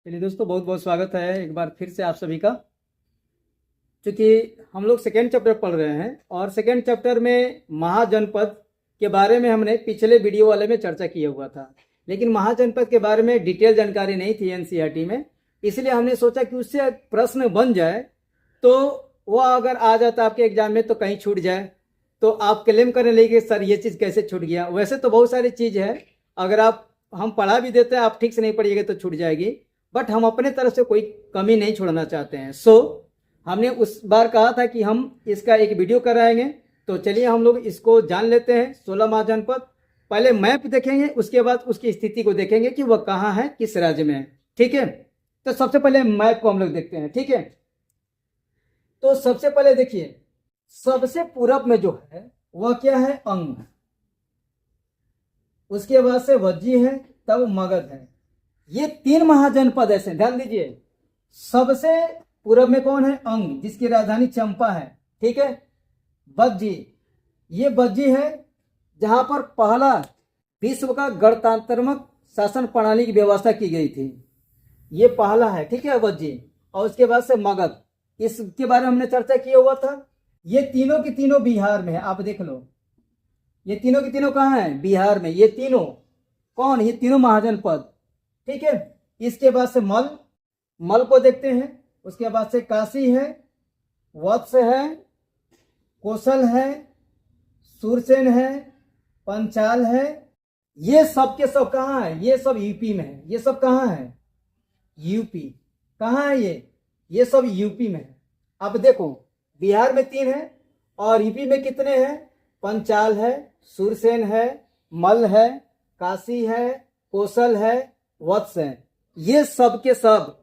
चलिए दोस्तों, बहुत बहुत स्वागत है एक बार फिर से आप सभी का। क्योंकि हम लोग सेकेंड चैप्टर पढ़ रहे हैं और सेकेंड चैप्टर में महाजनपद के बारे में हमने पिछले वीडियो वाले में चर्चा किया हुआ था, लेकिन महाजनपद के बारे में डिटेल जानकारी नहीं थी एनसीईआरटी में। इसलिए हमने सोचा कि उससे प्रश्न बन जाए तो वह अगर आ जाता आपके एग्जाम में तो कहीं छूट जाए, तो आप क्लेम करने लगे सर ये चीज़ कैसे छूट गया। वैसे तो बहुत सारी चीज़ है, अगर आप हम पढ़ा भी देते हैं, आप ठीक से नहीं पढ़िएगा तो छूट जाएगी, बट हम अपने तरफ से कोई कमी नहीं छोड़ना चाहते हैं। हमने उस बार कहा था कि हम इसका एक वीडियो कराएंगे, तो चलिए हम लोग इसको जान लेते हैं। 16 महाजनपद, पहले मैप देखेंगे, उसके बाद उसकी स्थिति को देखेंगे कि वह कहाँ है, किस राज्य में है। ठीक है, तो सबसे पहले मैप को हम लोग देखते हैं। ठीक है, तो सबसे पहले देखिए, सबसे पूरब में जो है वह क्या है, अंग। उसके बाद से वज्जी है, तब मगध है। ये 3 महाजनपद ऐसे, ध्यान दीजिए। सबसे पूरब में कौन है, अंग, जिसकी राजधानी चंपा है। ठीक है, बज्जी, ये बज्जी है जहां पर पहला विश्व का गणतंत्रात्मक शासन प्रणाली की व्यवस्था की गई थी। ये पहला है, ठीक है, बज्जी। और उसके बाद से मगध, इसके बारे में हमने चर्चा किया हुआ था। ये तीनों की तीनों बिहार में है, आप देख लो। ये तीनों की तीनों कहाँ है, बिहार में। ये तीनों कौन, ये तीनों महाजनपद। ठीक है, इसके बाद से मल को देखते हैं। उसके बाद से काशी है, वत्स है, कौशल है, सूरसेन है, पंचाल है। ये सब के सब कहाँ है, ये सब यूपी में है। ये सब कहाँ है, यूपी। कहाँ है ये सब यूपी में है। अब देखो, बिहार में 3 है और यूपी में कितने हैं, पंचाल है, सूरसेन है, मल है, काशी है, कौशल है, वत्स है। ये सब के सब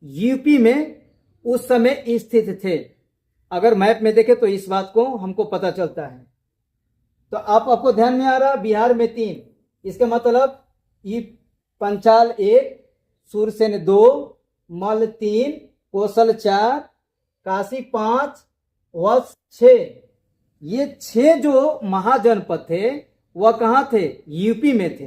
यूपी में उस समय स्थित थे। अगर मैप में देखें तो इस बात को हमको पता चलता है। तो आपको ध्यान में आ रहा, बिहार में 3, इसका मतलब ये पंचाल 1, सूरसेन 2, मल 3, कौशल 4, काशी 5, वत्स 6। ये 6 जो महाजनपद थे वह कहाँ थे, यूपी में थे।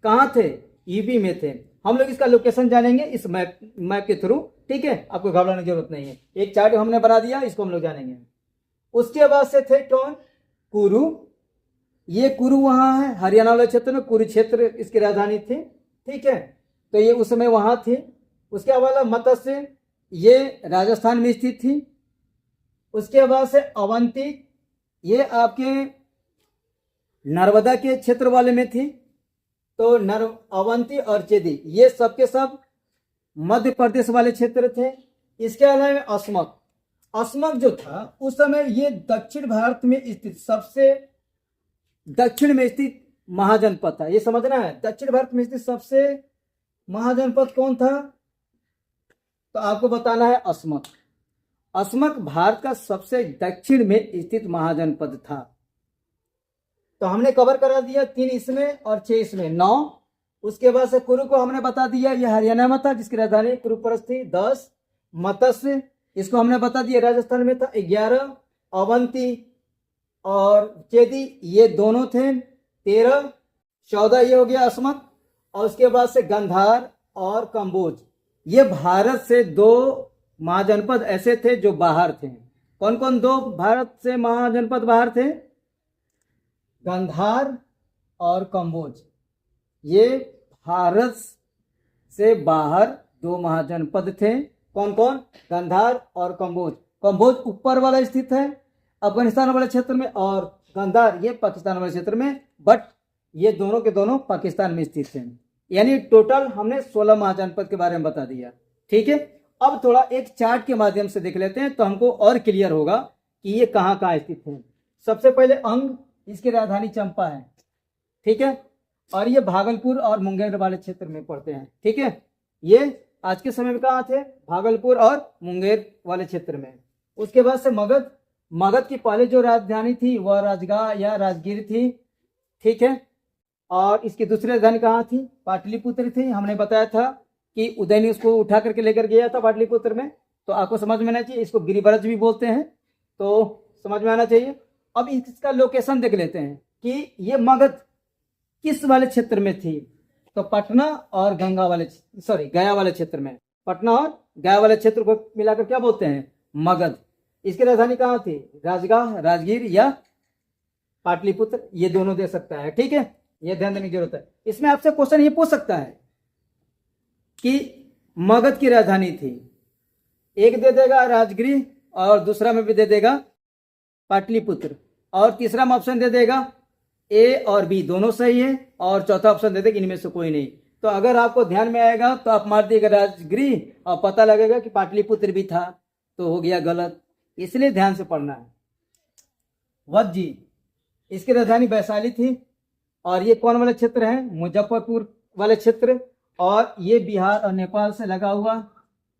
कहाँ थे, यूपी में थे। हम लोग इसका लोकेशन जानेंगे इस मैप के थ्रू। ठीक है, आपको घबराने की जरूरत नहीं है, एक चार्ट हमने बना दिया, इसको हम लोग जानेंगे। उसके बाद से थे कौन, कुरु। ये कुरु वहां है हरियाणा वाले क्षेत्र में, कुरुक्षेत्र इसकी राजधानी थी। ठीक है, तो ये उस समय वहां थी। उसके अलावा मत्स्य, ये राजस्थान में स्थित थी। उसके बाद से अवंती, ये आपके नर्मदा के क्षेत्र वाले में थी। तो अवंती और चेदी, ये सब के सब मध्य प्रदेश वाले क्षेत्र थे। इसके अलावा अस्मक जो था उस समय ये दक्षिण भारत में स्थित सबसे दक्षिण में स्थित महाजनपद था। ये समझना है, दक्षिण भारत में स्थित सबसे महाजनपद कौन था, तो आपको बताना है अस्मक भारत का सबसे दक्षिण में स्थित महाजनपद था। तो हमने कवर करा दिया 3 इसमें और 6 इसमें, 9। उसके बाद से कुरु को हमने बता दिया, ये हरियाणा में था जिसकी राजधानी कुरुप्रस्थ थी। 10 मत्स्य, इसको हमने बता दिया राजस्थान में था। 11 अवंती और चेदी, ये दोनों थे। 13 14 ये हो गया अस्मक। और उसके बाद से गंधार और कंबोज, ये भारत से 2 महाजनपद ऐसे थे जो बाहर थे। कौन कौन 2 भारत से महाजनपद बाहर थे, गंधार और कंबोज। ये भारत से बाहर 2 महाजनपद थे। कौन कौन, गंधार और कंबोज। कंबोज ऊपर वाला स्थित है अफगानिस्तान वाले क्षेत्र में, और गंधार ये पाकिस्तान वाले क्षेत्र में, बट ये दोनों के दोनों पाकिस्तान में स्थित हैं। यानी टोटल हमने 16 महाजनपद के बारे में बता दिया। ठीक है, अब थोड़ा एक चार्ट के माध्यम से देख लेते हैं तो हमको और क्लियर होगा कि ये कहाँ कहाँ स्थित है। सबसे पहले अंग, इसकी राजधानी चंपा है। ठीक है, और ये भागलपुर और मुंगेर वाले क्षेत्र में पड़ते हैं। ठीक है, ये आज के समय में कहाँ थे, भागलपुर और मुंगेर वाले क्षेत्र में। उसके बाद से मगध की पहले जो राजधानी थी वह राजगाह या राजगीर थी। ठीक है, और इसकी दूसरी राजधानी कहाँ थी, पाटलिपुत्र थी। हमने बताया था कि उदयनी उसको उठा करके लेकर गया था पाटलिपुत्र में, तो आपको समझ में आना चाहिए। इसको गिरिब्रज भी बोलते हैं, तो समझ में आना चाहिए। अब इसका लोकेशन देख लेते हैं कि ये मगध किस वाले क्षेत्र में थी, तो पटना और गया वाले क्षेत्र में। पटना और गया वाले क्षेत्र को मिलाकर क्या बोलते हैं, मगध। इसकी राजधानी कहाँ थी, राजगाह, राजगीर या पाटलिपुत्र, ये दोनों दे सकता है। ठीक है, ये ध्यान देने की जरूरत है। इसमें आपसे क्वेश्चन ये पूछ सकता है कि मगध की राजधानी थी, एक दे देगा राजगीर और दूसरा में भी दे देगा पाटलिपुत्र, और तीसरा में ऑप्शन दे देगा ए और बी दोनों सही है, और चौथा ऑप्शन दे देगा इनमें से कोई नहीं। तो अगर आपको ध्यान में आएगा तो आप मार दिएगा राजगीर और पता लगेगा कि पाटलिपुत्र भी था, तो हो गया गलत, इसलिए ध्यान से पढ़ना है। वज्जी, इसकी राजधानी वैशाली थी, और ये कौन वाला क्षेत्र है, मुजफ्फरपुर वाले क्षेत्र, और ये बिहार और नेपाल से लगा हुआ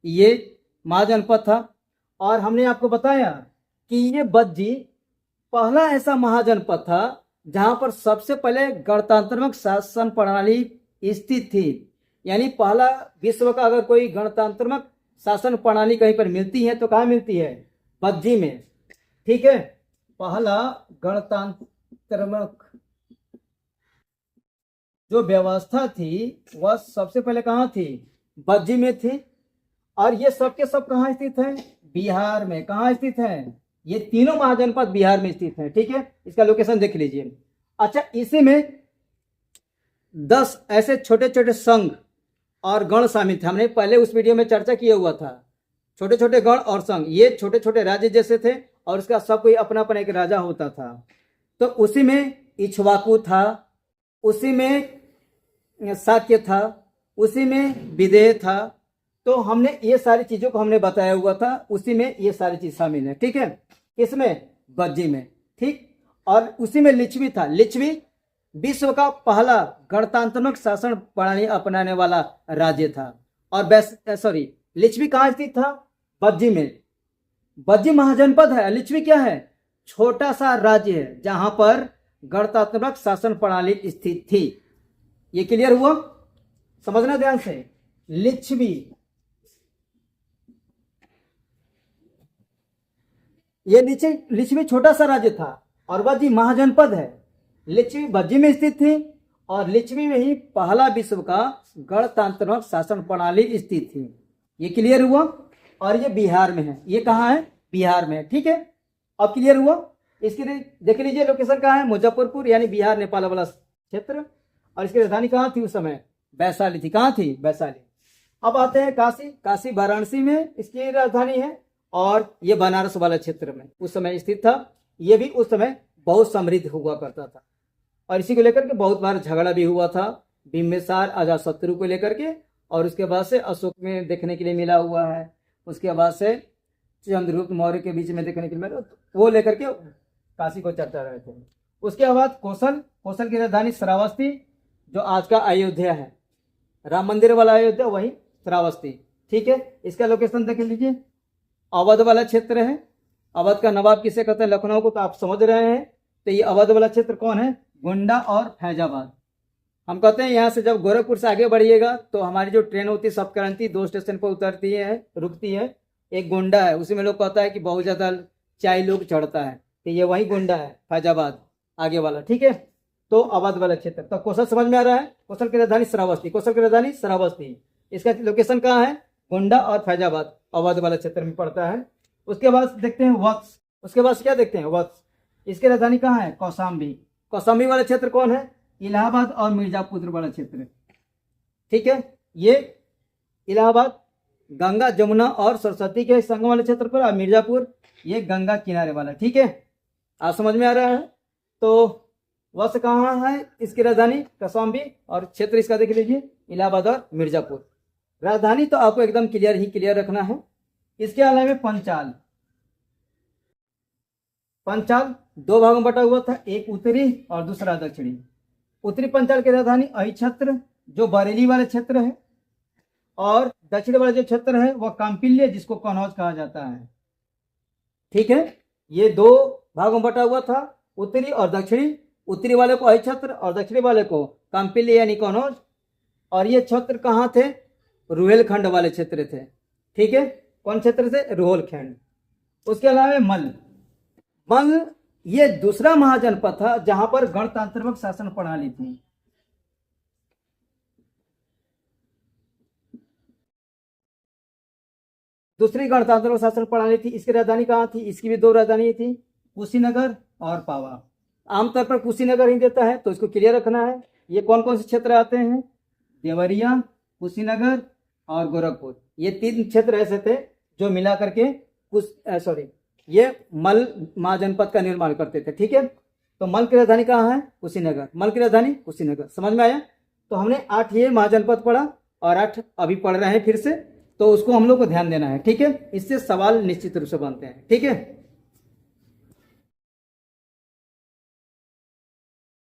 ये महाजनपद था। और हमने आपको बताया कि ये वज्जी पहला ऐसा महाजनपद था जहां पर सबसे पहले गणतांत्रिक शासन प्रणाली स्थित थी। यानी पहला विश्व का अगर कोई गणतांत्रिक शासन प्रणाली कहीं पर मिलती है तो कहाँ मिलती है, वज्जी में। ठीक है, पहला गणतांत्रिक जो व्यवस्था थी वह सबसे पहले कहाँ थी, वज्जी में थी। और ये सब के सब कहाँ स्थित है, बिहार में। कहाँ स्थित है, ये तीनों महाजनपद बिहार में स्थित है। ठीक है, इसका लोकेशन देख लीजिए। अच्छा, इसी में 10 ऐसे छोटे छोटे संघ और गण शामिल थे। हमने पहले उस वीडियो में चर्चा किया हुआ था, छोटे छोटे गण और संघ, ये छोटे छोटे राज्य जैसे थे, और उसका सब कोई अपना अपना एक राजा होता था। तो उसी में इक्ष्वाकु था, उसी में शाक्य था, उसी में विदेह था। तो हमने ये सारी चीजों को हमने बताया हुआ था, उसी में ये सारी चीज शामिल है। ठीक है, इसमें वज्जी में। ठीक, और उसी में लिच्छवी था। लिच्छवी विश्व का पहला गणतांत्रिक शासन प्रणाली अपनाने वाला राज्य था। और लिच्छवी कहाँ स्थित था, वज्जी में। वज्जी महाजनपद है, लिच्छवी क्या है, छोटा सा राज्य है जहां पर गणतांत्रिक शासन प्रणाली स्थित थी। ये क्लियर हुआ, समझना ध्यान से। लिच्छवी, ये लिच्छवी छोटा सा राज्य था और वज्जी महाजनपद है। लिच्छवी वज्जी में स्थित थी और लिच्छवी में ही पहला विश्व का गणतांत्रिक शासन प्रणाली स्थित थी। ये क्लियर हुआ। और ये बिहार में है, ये कहाँ है, बिहार में। ठीक है, अब क्लियर हुआ। इसके देख लीजिए लोकेशन कहाँ है, मुजफ्फरपुर, यानी बिहार नेपाल वाला क्षेत्र। और इसकी राजधानी कहाँ थी उस समय, वैशाली थी। कहाँ थी, वैशाली। अब आते हैं काशी। काशी वाराणसी में इसकी राजधानी है, और ये बनारस वाला क्षेत्र में उस समय स्थित था। ये भी उस समय बहुत समृद्ध हुआ करता था, और इसी को लेकर के बहुत बार झगड़ा भी हुआ था, बिम्बिसार अजातशत्रु को लेकर के। और उसके बाद से अशोक में देखने के लिए मिला हुआ है, उसके बाद से चंद्रगुप्त मौर्य के बीच में देखने के लिए मिला, वो लेकर के काशी को चर्चा रहे थे। उसके बाद कौशल की राजधानी श्रावस्ती, जो आज का अयोध्या है, राम मंदिर वाला अयोध्या, वही श्रावस्ती। ठीक है, इसका लोकेशन देख लीजिए। अवध वाला क्षेत्र है। अवध का नवाब किसे कहते हैं, लखनऊ को, तो आप समझ रहे हैं। तो ये अवध वाला क्षेत्र कौन है, गोंडा और फैजाबाद। हम कहते हैं यहाँ से जब गोरखपुर से आगे बढ़िएगा तो हमारी जो ट्रेन होती है सप्तक्रांति, 2 स्टेशन पर उतरती है, रुकती है। एक गोंडा है, उसी में लोग कहता है कि बहुत ज्यादा चाय लोग चढ़ता है, तो ये वही गोंडा है, फैजाबाद आगे वाला। ठीक है, तो अवध वाला क्षेत्र। तो कौशल समझ में आ रहा है, कौशल की राजधानी श्रावस्ती। कौशल की राजधानी श्रावस्ती, इसका लोकेशन कहाँ है, गोंडा और फैजाबाद, अवध वाला क्षेत्र में पड़ता है। उसके बाद देखते हैं वत्स। उसके बाद क्या देखते हैं, वत्स। इसकी राजधानी कहाँ है, कौशाम्बी। कौशाम्बी वाला क्षेत्र कौन है, इलाहाबाद और मिर्जापुर वाला क्षेत्र। ठीक है, ये इलाहाबाद गंगा जमुना और सरस्वती के संगम वाले क्षेत्र पर, और मिर्जापुर ये गंगा किनारे वाला। ठीक है, आप समझ में आ रहा है। तो वत्स कहाँ है, इसकी राजधानी कौशाम्बी, और क्षेत्र इसका देख लीजिए, इलाहाबाद और मिर्जापुर। राजधानी तो आपको एकदम क्लियर ही क्लियर रखना है। इसके अलावा पंचाल। पंचाल 2 भागों में बटा हुआ था, एक उत्तरी और दूसरा दक्षिणी। उत्तरी पंचाल की राजधानी अहिच्छत्र, जो बरेली वाले क्षेत्र है, और दक्षिण वाला जो क्षेत्र है वह काम्पिल्य, जिसको कन्नौज कहा जाता है। ठीक है, ये 2 भागों में बटा हुआ था, उत्तरी और दक्षिणी। उत्तरी वाले को अहिच्छत्र और दक्षिणी वाले को काम्पिल्य यानी कन्नौज। और ये क्षेत्र कहाँ थे, रुहेलखंड वाले क्षेत्र थे। ठीक है, कौन क्षेत्र से, रुहेलखंड। उसके अलावा मल्ल ये दूसरा महाजनपद था जहां पर गणतांत्रिक शासन प्रणाली थी। दूसरी गणतंत्र शासन प्रणाली थी, इसकी राजधानी कहाँ थी? इसकी भी दो राजधानी थी, कुशीनगर और पावा। आमतौर पर कुशीनगर ही देता है, तो इसको क्लियर रखना है। ये कौन कौन से क्षेत्र आते हैं? देवरिया, कुशीनगर और गोरखपुर। ये तीन क्षेत्र ऐसे थे जो मिला करके ये मल महाजनपद का निर्माण करते थे। ठीक है, तो मल की राजधानी कहाँ है? कुशीनगर। मल की राजधानी कुशीनगर। समझ में आया? तो हमने 8 ये महाजनपद पढ़ा और 8 अभी पढ़ रहे हैं फिर से, तो उसको हम लोग को ध्यान देना है। ठीक है, इससे सवाल निश्चित रूप से बनते हैं। ठीक है,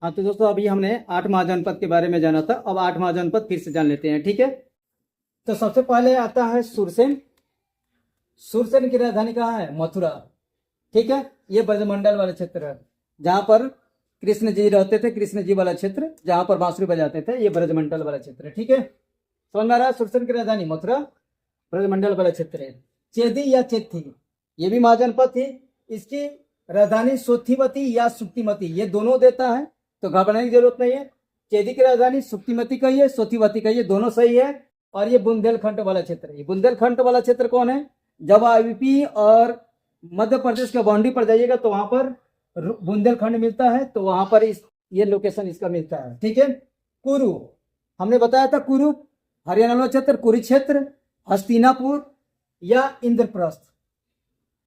हाँ तो दोस्तों अभी हमने 8 महाजनपद के बारे में जाना था, अब 8 महाजनपद फिर से जान लेते हैं। ठीक है, तो सबसे पहले आता है सुरसेन। सुरसेन की राजधानी कहाँ है? मथुरा। ठीक है, ये ब्रजमंडल वाला क्षेत्र है जहाँ पर कृष्ण जी रहते थे, कृष्ण जी वाला क्षेत्र जहाँ पर बांसुरी बजाते थे, ये ब्रजमंडल वाला क्षेत्र है। ठीक है, समझ में आ रहा है? सुरसेन की राजधानी मथुरा, ब्रजमंडल वाला क्षेत्र है। चेदी या चेथी, ये भी महाजनपद थी। इसकी राजधानी सोथीवती या सुक्तिमती, ये दोनों देता है, तो घबराने की जरूरत नहीं है। चेदी की राजधानी सुक्तिमती कही है, सोथीवती कही है, दोनों सही है। और ये बुंदेलखंड वाला क्षेत्र है। बुंदेलखंड वाला क्षेत्र कौन है? जब यूपी और मध्य प्रदेश के बाउंड्री पर जाइएगा तो वहां पर बुंदेलखंड मिलता है, तो वहां पर ये लोकेशन इसका मिलता है। ठीक है, कुरु हमने बताया था, कुरु हरियाणा वाला क्षेत्र, कुरुक्षेत्र, हस्तिनापुर या इंद्रप्रस्थ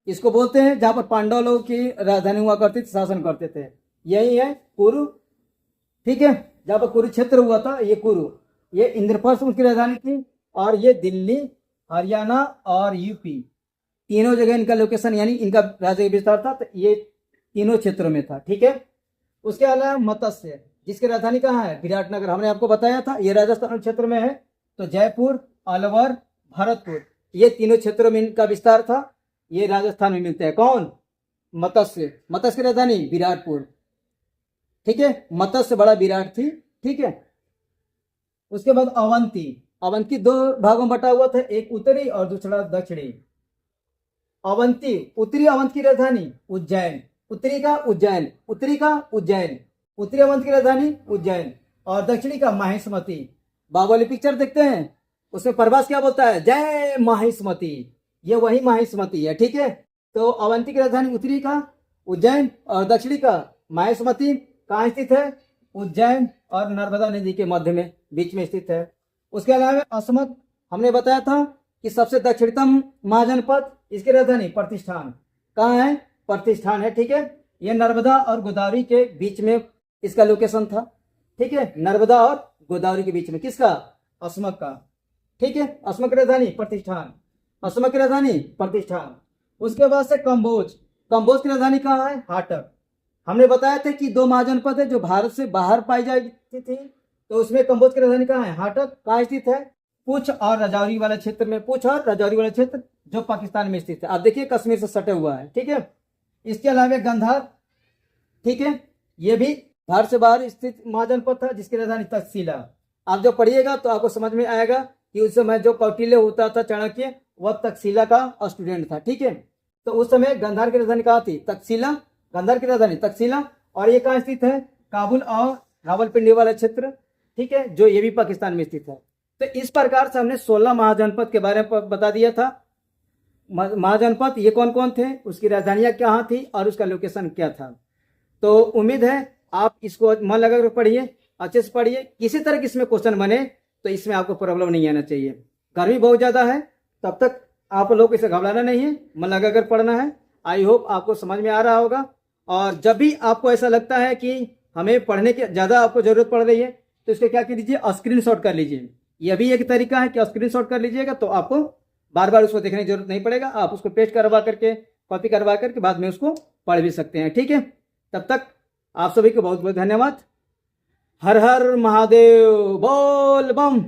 इसको बोलते हैं, जहां पर पांडव लोगों की राजधानी हुआ करती थी, शासन करते थे, यही है कुरु। ठीक है, जहां पर कुरुक्षेत्र हुआ था ये कुरु, ये इंद्रप्रस्थ उसकी राजधानी थी। और ये दिल्ली, हरियाणा और यूपी तीनों जगह इनका लोकेशन यानी इनका राज्य विस्तार था, तो ये तीनों क्षेत्रों में था। ठीक है, उसके अलावा मत्स्य, जिसकी राजधानी कहाँ है? विराटनगर। हमने आपको बताया था ये राजस्थान क्षेत्र में है, तो जयपुर, अलवर, भरतपुर ये तीनों क्षेत्रों में इनका विस्तार था, ये राजस्थान में मिलते हैं। कौन? मत्स्य। मत्स्य की राजधानी विराटपुर। ठीक है, मत्स्य बड़ा विराट थी। ठीक है, उसके बाद अवंती। अवंती 2 भागों में बटा हुआ था, एक उत्तरी और दूसरा दक्षिणी। अवंती, उत्तरी अवंत की राजधानी उज्जैन, उत्तरी का उज्जैन, उत्तरी का उज्जैन, उत्तरी अवंत की राजधानी उज्जैन और दक्षिणी का माहिष्मती। बाहुबली पिक्चर देखते हैं, उसमें प्रभास क्या बोलता है? जय माहिष्मती, ये वही माहिष्मती है। ठीक है, तो अवंती की राजधानी उत्तरी का उज्जैन और दक्षिणी का माहिष्मती। कहाँ स्थित है? उज्जैन और नर्मदा नदी के मध्य में, बीच में स्थित है। उसके अलावा अस्मक हमने बताया था कि सबसे दक्षिणतम महाजनपद, इसकी राजधानी प्रतिष्ठान। कहाँ है? प्रतिष्ठान है। ठीक है, ये नर्मदा और गोदावरी के बीच में इसका लोकेशन था। ठीक है, नर्मदा और गोदावरी के बीच में, किसका? अस्मक का। ठीक है, अस्मक की राजधानी प्रतिष्ठान, अस्मक की राजधानी प्रतिष्ठान। उसके बाद से कंबोज। कंबोज की राजधानी कहाँ है? हाटक। हमने बताया था कि 2 महाजनपद है जो भारत से बाहर पाई जाती थी, तो उसमें कंबोज की राजधानी कहाँ है? हाटक। कहाँ स्थित है? पुंछ और राजौरी वाला क्षेत्र में, पुंछ और राजौरी वाला क्षेत्र जो पाकिस्तान में स्थित है। आप देखिए कश्मीर से सटे हुआ है। ठीक है, इसके अलावा गंधार। ठीक है, ये भी भारत से बाहर स्थित महाजनपद था, जिसकी राजधानी तक्षशिला। आप जब पढ़िएगा तो आपको समझ में आएगा कि उस समय जो कौटिल्य होता था, चाणक्य, वह तक्षशिला का स्टूडेंट था। ठीक है, तो उस समय गंधार की राजधानी कहाँ थी? तक्षशिला। गंधार की राजधानी तक्षशिला। और ये कहाँ स्थित है? काबुल और रावलपिंडी वाला क्षेत्र। ठीक है, जो ये भी पाकिस्तान में स्थित है। तो इस प्रकार से हमने 16 महाजनपद के बारे में बता दिया था। महाजनपद ये कौन कौन थे, उसकी राजधानियां कहाँ थी और उसका लोकेशन क्या था। तो उम्मीद है आप इसको मन लगाकर पढ़िए, अच्छे से पढ़िए। किसी तरह की इसमें क्वेश्चन बने तो इसमें आपको प्रॉब्लम नहीं आना चाहिए। गर्मी बहुत ज़्यादा है, तब तक आप लोग इसे घबराना नहीं है, मन लगाकर पढ़ना है। आई होप आपको समझ में आ रहा होगा। और जब भी आपको ऐसा लगता है कि हमें पढ़ने की ज़्यादा आपको ज़रूरत पड़ रही है, तो इसको क्या कीजिए? स्क्रीनशॉट कर लीजिए। यह भी एक तरीका है कि स्क्रीनशॉट कर लीजिएगा, तो आपको बार बार उसको देखने की जरूरत नहीं पड़ेगा। आप उसको पेस्ट करवा करके, कॉपी करवा करके बाद में उसको पढ़ भी सकते हैं। ठीक है, तब तक आप सभी को बहुत बहुत धन्यवाद। हर हर महादेव, बोल बम।